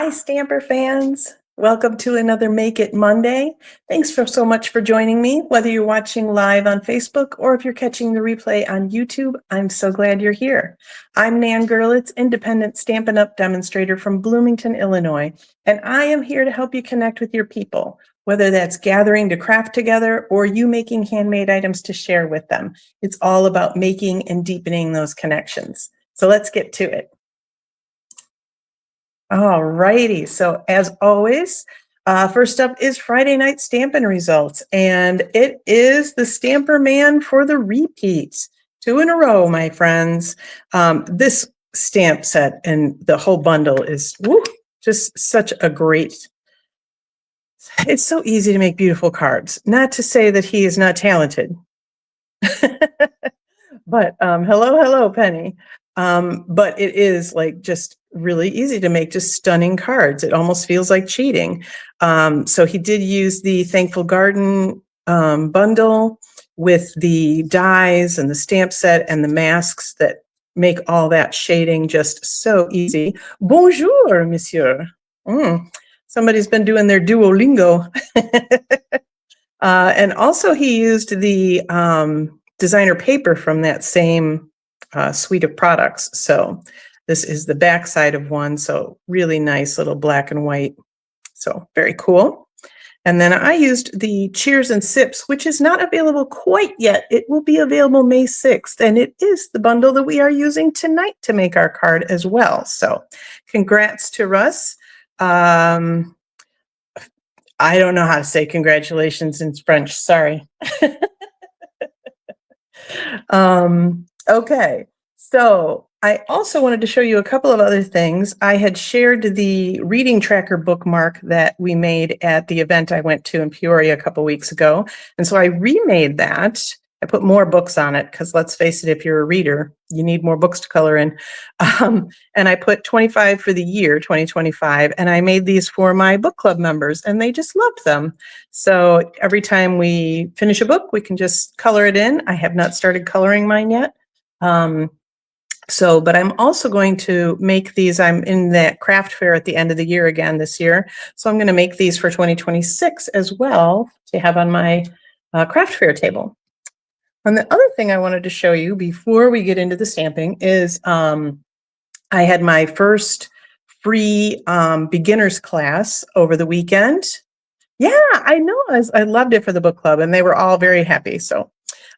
Hi, Stamper fans. Welcome to another Make It Monday. Thanks so much for joining me, whether you're watching live on Facebook or if you're catching the replay on YouTube. I'm so glad you're here. I'm Nan Gerlitz, independent Stampin' Up! Demonstrator from Bloomington, Illinois, and I am here to help you connect with your people, whether that's gathering to craft together or you making handmade items to share with them. It's all about making and deepening those connections. So let's get to it. All righty. So as always, first up is Friday night Stampin' results, and it is the Stamper Man for the repeats. 2 in a row, my friends. This stamp set and the whole bundle is just such a great. It's so easy to make beautiful cards. Not to say that he is not talented. But hello, Penny. But it is like just really easy to make just stunning cards. It almost feels like cheating. So he did use the Thankful Garden bundle with the dies and the stamp set and the masks that make all that shading just so easy. Bonjour, monsieur. Somebody's been doing their Duolingo. And also he used the designer paper from that same suite of products. So this is the back side of one. So really nice little black and white. So very cool. And then I used the Cheers and Sips, which is not available quite yet. It will be available May 6th. And it is the bundle that we are using tonight to make our card as well. So congrats to Russ. I don't know how to say congratulations in French. Sorry. Okay. So I also wanted to show you a couple of other things. I had shared the reading tracker bookmark that we made at the event I went to in Peoria a couple weeks ago. And so I remade that. I put more books on it because let's face it, if you're a reader, you need more books to color in. And I put 25 for the year 2025. And I made these for my book club members and they just loved them. So every time we finish a book, we can just color it in. I have not started coloring mine yet. But I'm also going to make these. I'm in that craft fair at the end of the year again this year. So I'm going to make these for 2026 as well to have on my craft fair table. And the other thing I wanted to show you before we get into the stamping is I had my first free beginners class over the weekend. Yeah, I know. I loved it for the book club and they were all very happy. So,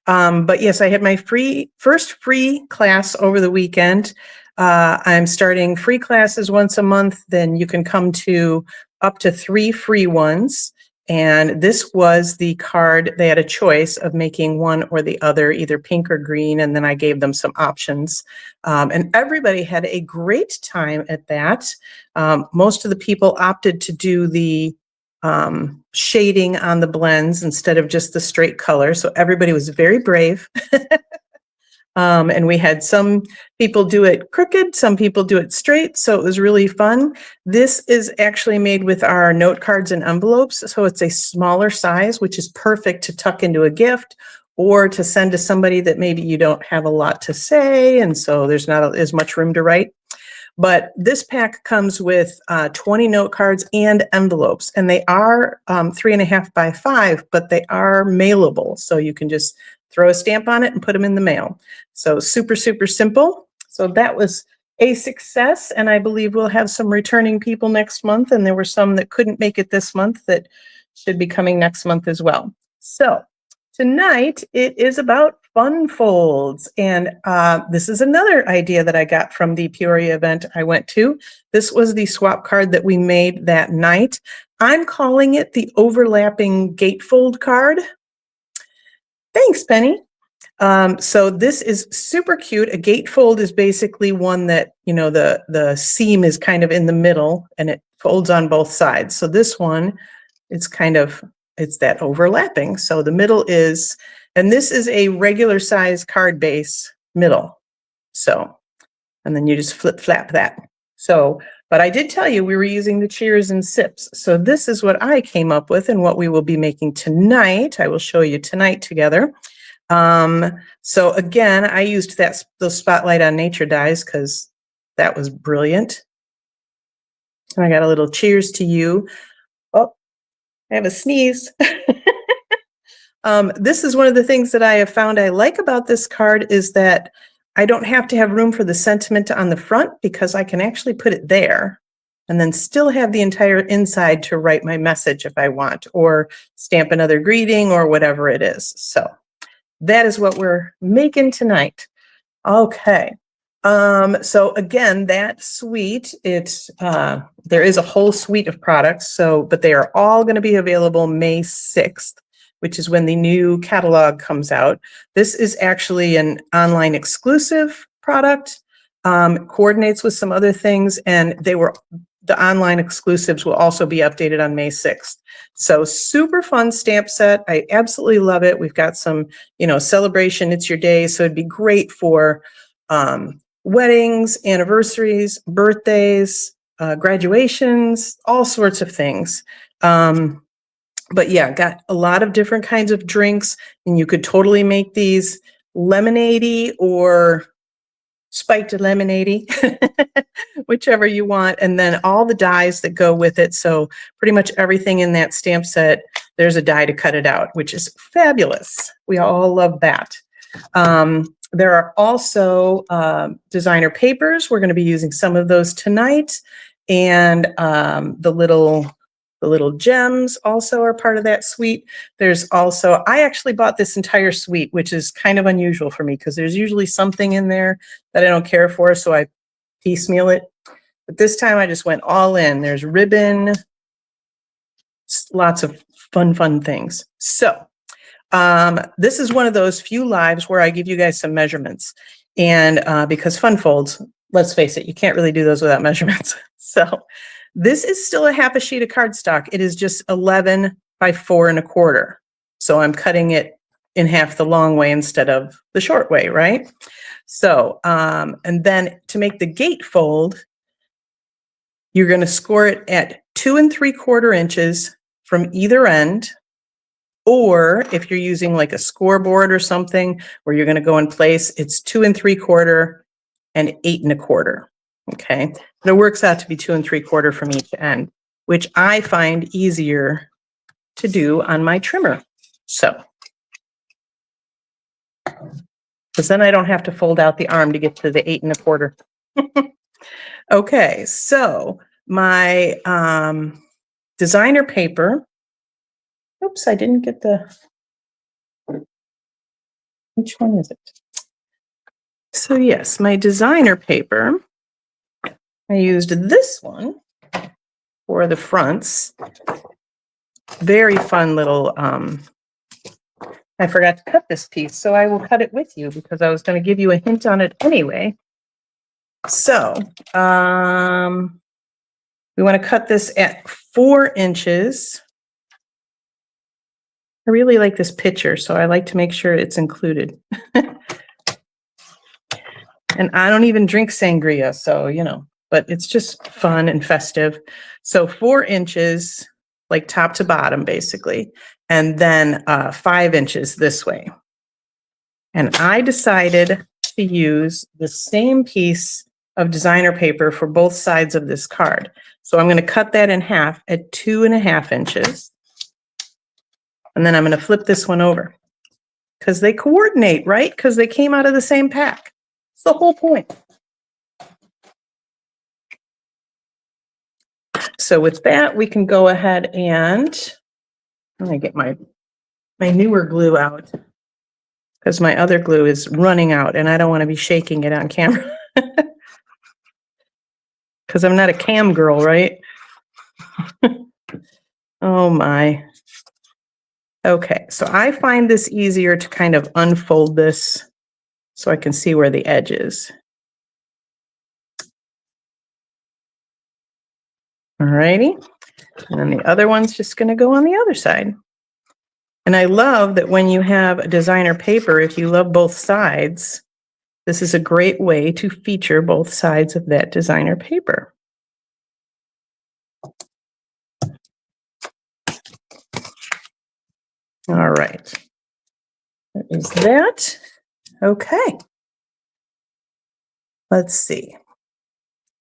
but yes, I had my first free class over the weekend. I'm starting free classes once a month. Then you can come to up to 3 free ones. And this was the card. They had a choice of making one or the other, either pink or green. And then I gave them some options. And everybody had a great time at that. Most of the people opted to do the shading on the blends instead of just the straight color. So everybody was very brave. And we had some people do it crooked, some people do it straight. So it was really fun. This is actually made with our note cards and envelopes. So it's a smaller size, which is perfect to tuck into a gift or to send to somebody that maybe you don't have a lot to say. And so there's not as much room to write. But this pack comes with 20 note cards and envelopes, and they are 3.5 by 5, but they are mailable. So you can just throw a stamp on it and put them in the mail. So super, super simple. So that was a success. And I believe we'll have some returning people next month. And there were some that couldn't make it this month that should be coming next month as well. So tonight it is about fun folds. And this is another idea that I got from the Peoria event I went to. This was the swap card that we made that night. I'm calling it the overlapping gatefold card. Thanks, Penny. So this is super cute. A gatefold is basically one that, you know, the seam is kind of in the middle and it folds on both sides. So this one, it's that overlapping. So the middle is, and this is a regular size card base middle. So, and then you just flip flap that. So, but I did tell you we were using the Cheers and Sips. So this is what I came up with and what we will be making tonight. I will show you tonight together. So again, I used those Spotlight on Nature dies because that was brilliant. And I got a little cheers to you. Oh, I have a sneeze. This is one of the things that I have found I like about this card is that I don't have to have room for the sentiment on the front because I can actually put it there and then still have the entire inside to write my message if I want, or stamp another greeting or whatever it is. So that is what we're making tonight. Okay. So again, that suite, there is a whole suite of products. So, but they are all going to be available May 6th, which is when the new catalog comes out. This is actually an online exclusive product, coordinates with some other things, and the online exclusives will also be updated on May 6th. So super fun stamp set. I absolutely love it. We've got some, celebration. It's your day. So it'd be great for, weddings, anniversaries, birthdays, graduations, all sorts of things. But yeah, got a lot of different kinds of drinks, and you could totally make these lemonade-y or spiked lemonade-y, whichever you want. And then all the dies that go with it. So pretty much everything in that stamp set, there's a die to cut it out, which is fabulous. We all love that. There are also designer papers. We're going to be using some of those tonight. And the little gems also are part of that suite. There's also, I actually bought this entire suite, which is kind of unusual for me because there's usually something in there that I don't care for, so I piecemeal it. But this time I just went all in. There's ribbon, lots of fun things. So this is one of those few lives where I give you guys some measurements. And because fun folds, let's face it, you can't really do those without measurements. So this is still a half a sheet of cardstock. It is just 11 by 4 1/4. So I'm cutting it in half the long way instead of the short way, right? So, and then to make the gatefold, you're going to score it at 2 3/4 inches from either end. Or if you're using like a scoreboard or something where you're going to go in place, it's 2 3/4 and 8 1/4. Okay. But it works out to be 2 3/4 from each end, which I find easier to do on my trimmer. So, because then I don't have to fold out the arm to get to the 8 1/4. Okay. So my designer paper. Oops, I didn't get which one is it? So yes, my designer paper, I used this one for the fronts. Very fun little, I forgot to cut this piece, so I will cut it with you because I was going to give you a hint on it anyway. So we want to cut this at 4 inches. I really like this picture, so I like to make sure it's included. And I don't even drink sangria, so, but it's just fun and festive. So 4 inches, like top to bottom, basically, and then 5 inches this way. And I decided to use the same piece of designer paper for both sides of this card. So I'm going to cut that in half at 2 1/2 inches. And then I'm going to flip this one over because they coordinate, right? Because they came out of the same pack. It's the whole point. So with that, we can go ahead and I'm going to get my newer glue out because my other glue is running out and I don't want to be shaking it on camera because I'm not a cam girl, right? Oh my. Okay, so I find this easier to kind of unfold this so I can see where the edge is. All righty. And then the other one's just going to go on the other side. And I love that when you have a designer paper, if you love both sides, this is a great way to feature both sides of that designer paper. All right. That is that. Okay. Let's see.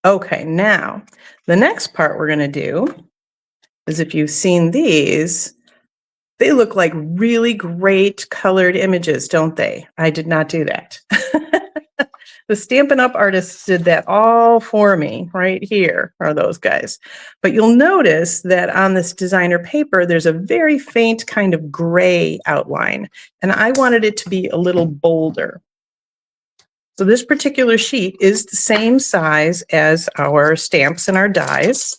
Okay, now the next part we're going to do is, if you've seen these, they look like really great colored images, don't they? I did not do that. The Stampin' Up! Artists did that all for me. Right here are those guys. But you'll notice that on this designer paper, there's a very faint kind of gray outline, and I wanted it to be a little bolder. So this particular sheet is the same size as our stamps and our dies.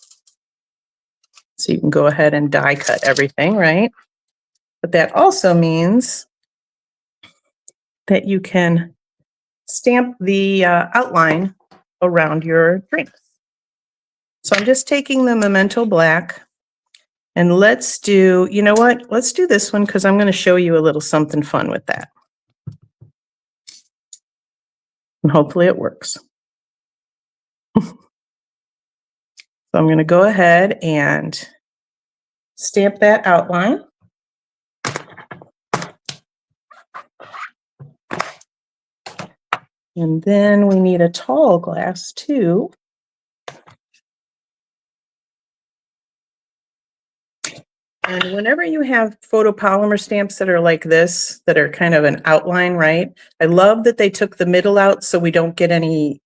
So you can go ahead and die cut everything, right? But that also means that you can stamp the outline around your drinks. So I'm just taking the Memento Black, and let's do, you know what? Let's do this one because I'm going to show you a little something fun with that. And hopefully it works. So I'm going to go ahead and stamp that outline. And then we need a tall glass too. And whenever you have photopolymer stamps that are like this, that are kind of an outline, right? I love that they took the middle out so we don't get any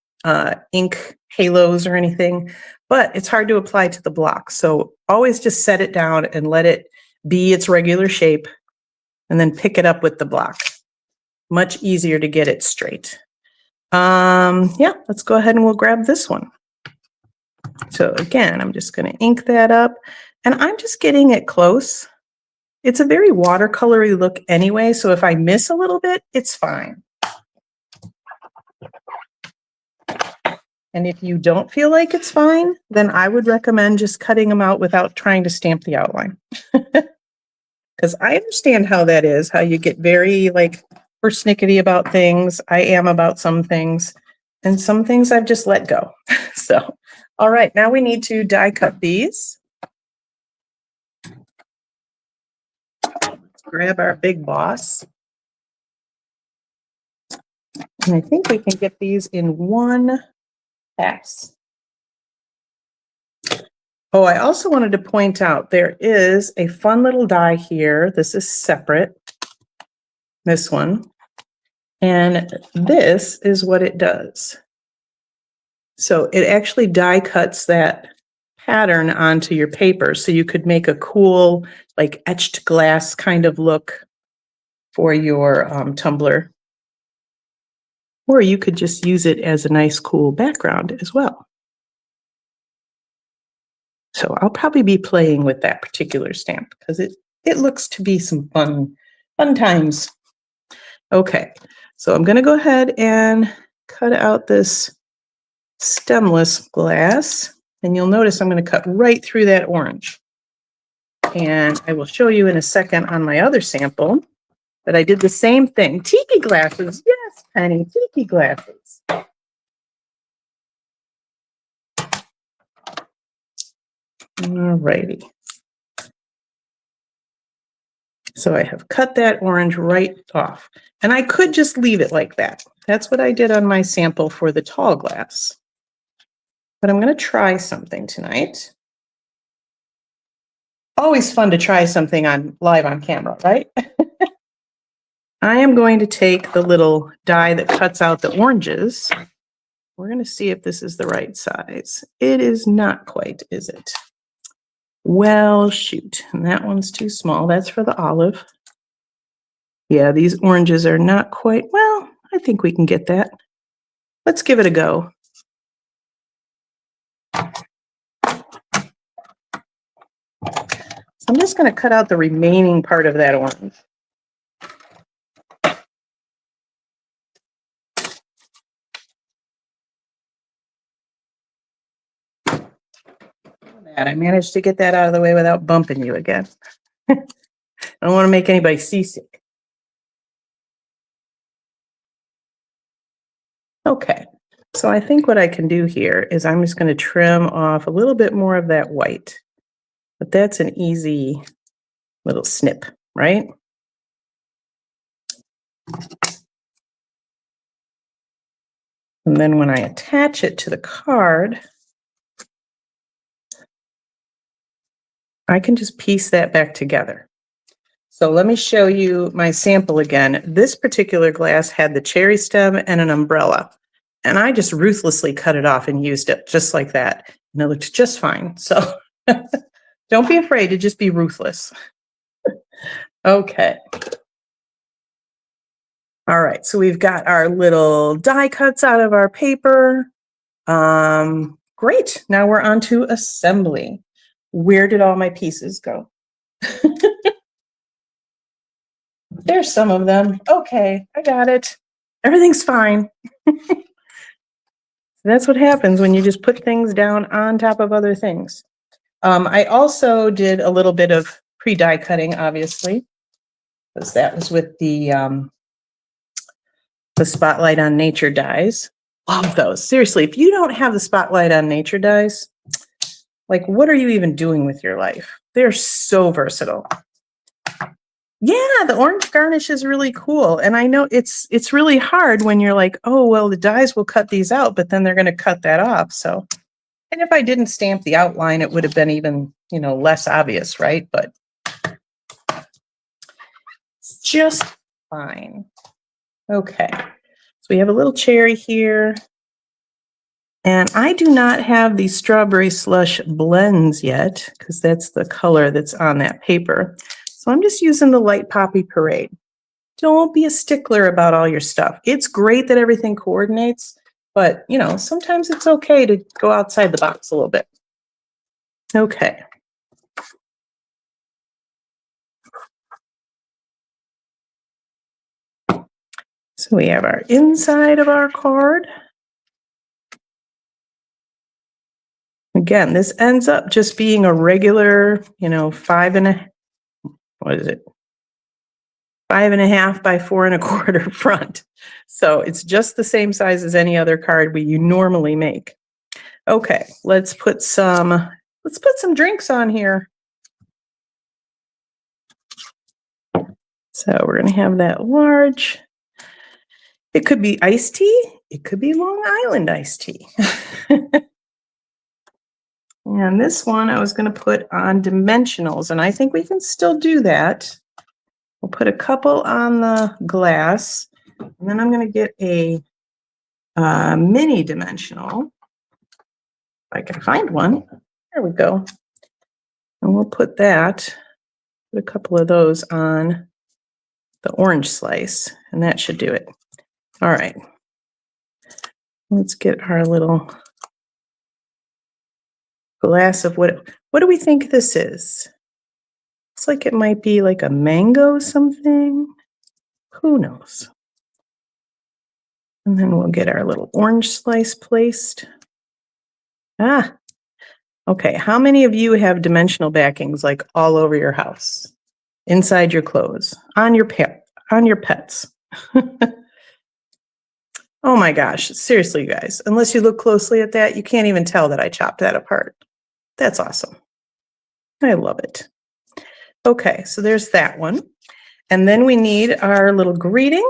ink halos or anything, but it's hard to apply to the block. So always just set it down and let it be its regular shape, and then pick it up with the block. Much easier to get it straight. Yeah, let's go ahead and we'll grab this one. So again, I'm just going to ink that up, and I'm just getting it close. It's a very watercolory look anyway, so if I miss a little bit, it's fine. And if you don't feel like it's fine, then I would recommend just cutting them out without trying to stamp the outline. Because I understand how that is, how you get very like persnickety about things. I am about some things, and some things I've just let go. So, all right, now we need to die cut these. Let's grab our big boss. And I think we can get these in one pass. Oh, I also wanted to point out there is a fun little die here. This is separate, this one. And this is what it does. So it actually die cuts that pattern onto your paper. So you could make a cool, like etched glass kind of look for your tumbler. Or you could just use it as a nice, cool background as well. So I'll probably be playing with that particular stamp because it looks to be some fun times. Okay, so I'm going to go ahead and cut out this stemless glass, and you'll notice I'm going to cut right through that orange. And I will show you in a second on my other sample that I did the same thing. Tiki glasses, yes, Penny, tiki glasses. All righty. So I have cut that orange right off, and I could just leave it like that. That's what I did on my sample for the tall glass. But I'm going to try something tonight. Always fun to try something live on camera, right? I am going to take the little die that cuts out the oranges. We're going to see if this is the right size. It is not quite, is it? Well, shoot. And that one's too small. That's for the olive. Yeah, these oranges are not quite, well, I think we can get that. Let's give it a go. So I'm just going to cut out the remaining part of that orange. I managed to get that out of the way without bumping you again. I don't want to make anybody seasick. Okay, so I think what I can do here is I'm just going to trim off a little bit more of that white. But that's an easy little snip, right? And then when I attach it to the card, I can just piece that back together. So let me show you my sample again. This particular glass had the cherry stem and an umbrella. And I just ruthlessly cut it off and used it just like that. And it looked just fine. So don't be afraid to just be ruthless. Okay. All right, so we've got our little die cuts out of our paper. Great, now we're on to assembly. Where did all my pieces go? There's some of them. Okay, I got it. Everything's fine. That's what happens when you just put things down on top of other things. I also did a little bit of pre-die cutting, obviously, because that was with the Spotlight on Nature dies. Love those. Seriously, if you don't have the Spotlight on Nature dies, like, what are you even doing with your life? They're so versatile. Yeah, the orange garnish is really cool. And I know it's really hard when you're like, oh, well, the dies will cut these out, but then they're going to cut that off. So, and if I didn't stamp the outline, it would have been even, less obvious, right? But it's just fine. Okay. So we have a little cherry here. And I do not have the strawberry slush blends yet, because that's the color that's on that paper. So I'm just using the Light Poppy Parade. Don't be a stickler about all your stuff. It's great that everything coordinates, but sometimes it's okay to go outside the box a little bit. Okay. So we have our inside of our card. Again, this ends up just being a regular, 5.5 by 4.25 front. So it's just the same size as any other card you normally make. Okay, let's put some drinks on here. So we're going to have that large. It could be iced tea. It could be Long Island iced tea. And this one I was going to put on dimensionals, and I think we can still do that. We'll put a couple on the glass, and then I'm going to get a mini dimensional. If I can find one. There we go. And we'll put a couple of those on the orange slice, and that should do it. All right. Let's get our little glass of what do we think this is? Looks like it might be like a mango something. Who knows? And then we'll get our little orange slice placed. Okay. How many of you have dimensional backings like all over your house, inside your clothes, on your pets? Oh my gosh. Seriously, you guys, unless you look closely at that, you can't even tell that I chopped that apart. That's awesome. I love it. Okay, so there's that one. And then we need our little greeting.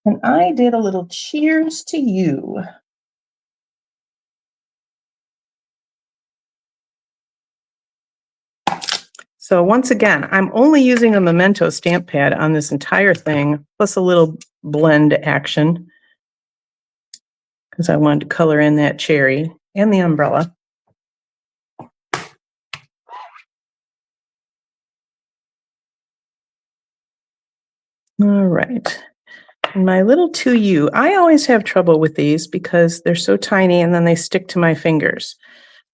And I did a little cheers to you. So once again, I'm only using a Memento stamp pad on this entire thing, plus a little blend action, because I wanted to color in that cherry and the umbrella. All right. And my little 2U, I always have trouble with these because they're so tiny and then they stick to my fingers.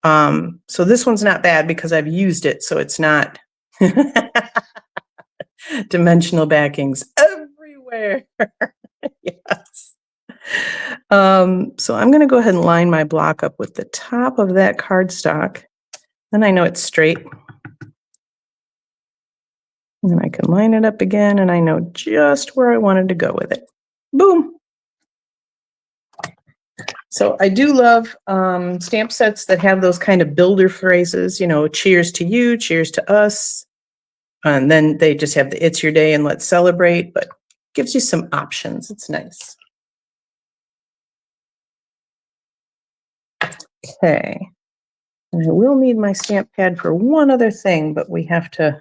So this one's not bad because I've used it, so it's not dimensional backings everywhere. Yes. So I'm going to go ahead and line my block up with the top of that cardstock. Then I know it's straight. And then I can line it up again, and I know just where I wanted to go with it. Boom. So I do love stamp sets that have those kind of builder phrases, cheers to you, cheers to us. And then they just have the It's Your Day and Let's Celebrate, but gives you some options. It's nice. Okay. And I will need my stamp pad for one other thing, but we have to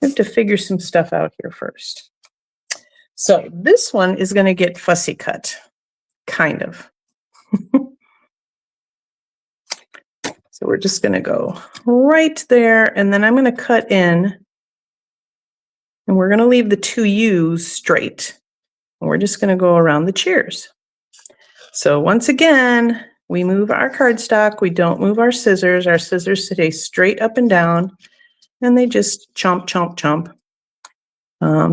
figure some stuff out here first. So this one is going to get fussy cut, kind of. So we're just going to go right there, and then I'm going to cut in, and we're going to leave the two U's straight. And we're just going to go around the cheers. So once again, we move our cardstock. We don't move our scissors. Our scissors stay straight up and down, and they just chomp, chomp, chomp.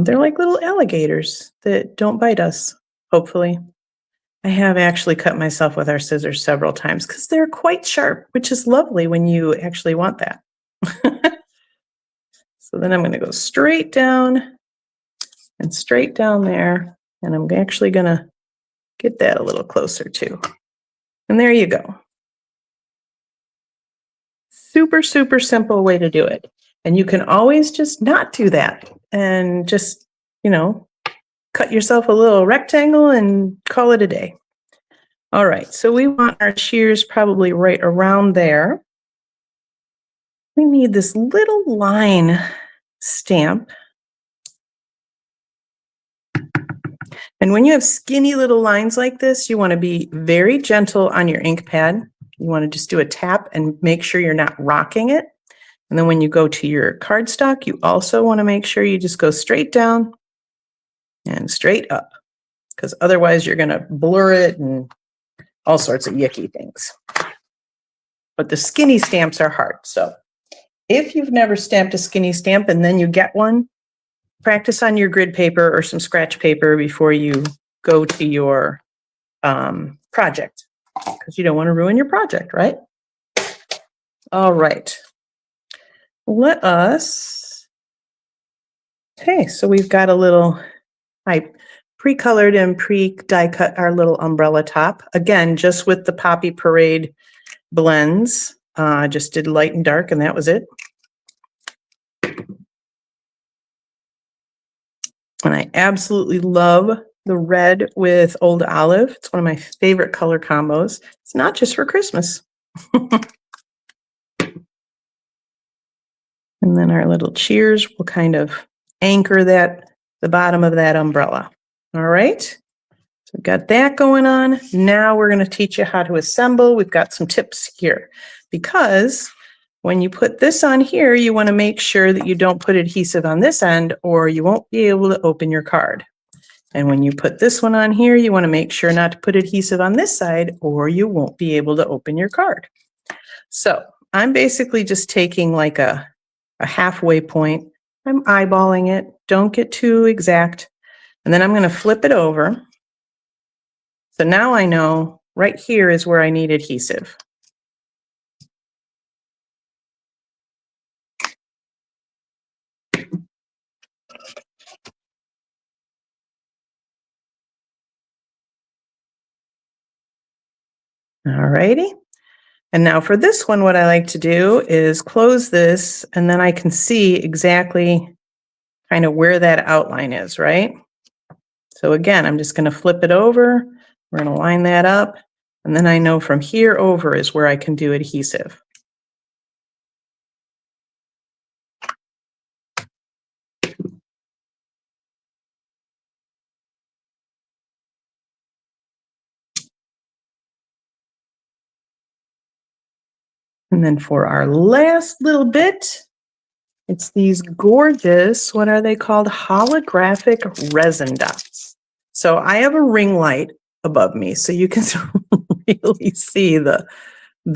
They're like little alligators that don't bite us, hopefully. I have actually cut myself with our scissors several times because they're quite sharp, which is lovely when you actually want that. So then I'm going to go straight down and straight down there, and I'm actually going to get that a little closer too. And there you go. Super, super simple way to do it. And you can always just not do that and just, cut yourself a little rectangle and call it a day. All right, so we want our cheers probably right around there. We need this little line stamp. And when you have skinny little lines like this, you want to be very gentle on your ink pad. You want to just do a tap and make sure you're not rocking it. And then when you go to your cardstock, you also want to make sure you just go straight down and straight up, because otherwise you're going to blur it and all sorts of yucky things. But the skinny stamps are hard. So if you've never stamped a skinny stamp and then you get one, practice on your grid paper or some scratch paper before you go to your project, because you don't want to ruin your project, right? All right. Let us, okay, so we've got a little, I pre-colored and pre-die cut our little umbrella top. Again, just with the Poppy Parade blends. Just did light and dark, and that was it. And I absolutely love the red with Old Olive. It's one of my favorite color combos. It's not just for Christmas. And then our little cheers will kind of anchor the bottom of that umbrella. All right. So we've got that going on. Now we're going to teach you how to assemble. We've got some tips here, because when you put this on here, you want to make sure that you don't put adhesive on this end, or you won't be able to open your card. And when you put this one on here, you want to make sure not to put adhesive on this side, or you won't be able to open your card. So I'm basically just taking like a halfway point. I'm eyeballing it. Don't get too exact. And then I'm going to flip it over. So now I know right here is where I need adhesive. All righty. And now for this one, what I like to do is close this, and then I can see exactly kind of where that outline is, right? So again, I'm just going to flip it over. We're going to line that up. And then I know from here over is where I can do adhesive. And then for our last little bit, it's these gorgeous, what are they called? Holographic resin dots. So I have a ring light above me, so you can really see the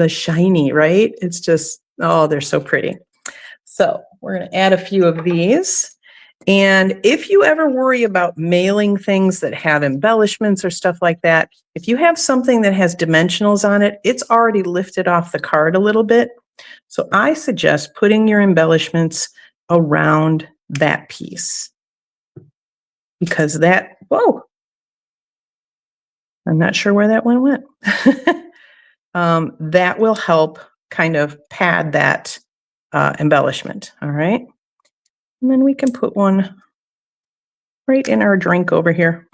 shiny, right? It's just, oh, they're so pretty. So we're going to add a few of these. And if you ever worry about mailing things that have embellishments or stuff like that, if you have something that has dimensionals on it, it's already lifted off the card a little bit. So I suggest putting your embellishments around that piece, because that, whoa, I'm not sure where that one went. That will help kind of pad that embellishment. All right. And then we can put one right in our drink over here.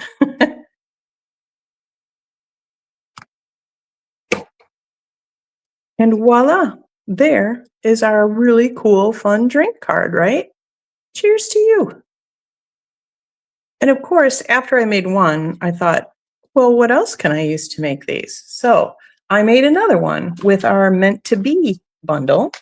And voila, there is our really cool, fun drink card, right? Cheers to you. And of course, after I made one, I thought, well, what else can I use to make these? So I made another one with our Meant to Be bundle,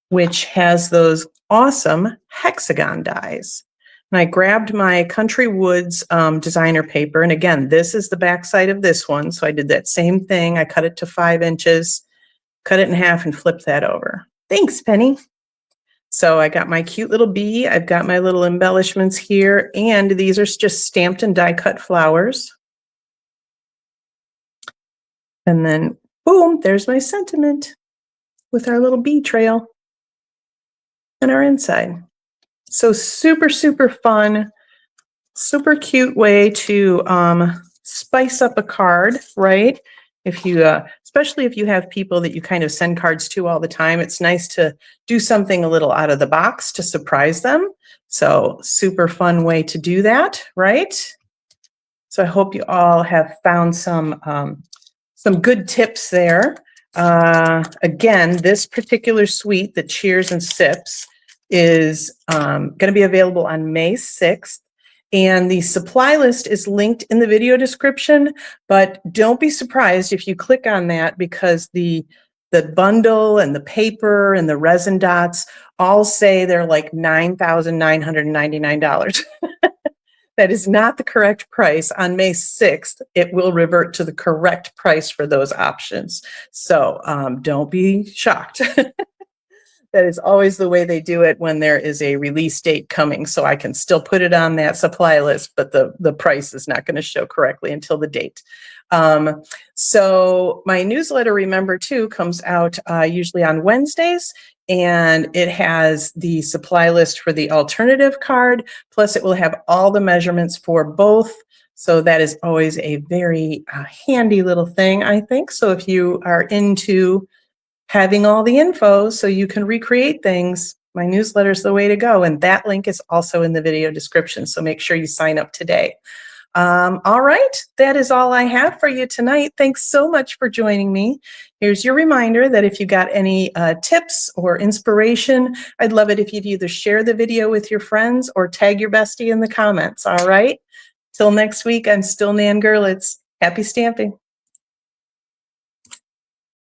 which has those awesome hexagon dies. And I grabbed my Country Woods designer paper. And again, this is the backside of this one. So I did that same thing. I cut it to 5 inches, cut it in half, and flipped that over. Thanks, Penny. So I got my cute little bee. I've got my little embellishments here. And these are just stamped and die cut flowers. And then, boom, there's my sentiment with our little bee trail and our inside. So super, super fun, super cute way to spice up a card, right? If you, especially if you have people that you kind of send cards to all the time, it's nice to do something a little out of the box to surprise them. So super fun way to do that, right? So I hope you all have found some good tips there. Again, this particular suite, the Cheers and Sips, is going to be available on May 6th. And the supply list is linked in the video description, but don't be surprised if you click on that, because the bundle and the paper and the resin dots all say they're like $9,999. That is not the correct price. On May 6th, it will revert to the correct price for those options. So don't be shocked. That is always the way they do it when there is a release date coming. So I can still put it on that supply list, but the price is not going to show correctly until the date. So my newsletter, remember too, comes out usually on Wednesdays, and it has the supply list for the alternative card. Plus it will have all the measurements for both. So that is always a very handy little thing, I think. So if you are into having all the info so you can recreate things, my newsletter is the way to go. And that link is also in the video description. So make sure you sign up today. All right, that is all I have for you tonight. Thanks so much for joining me. Here's your reminder that if you got any tips or inspiration, I'd love it if you'd either share the video with your friends or tag your bestie in the comments. All right, till next week, I'm still Nan Gerlitz. Happy stamping.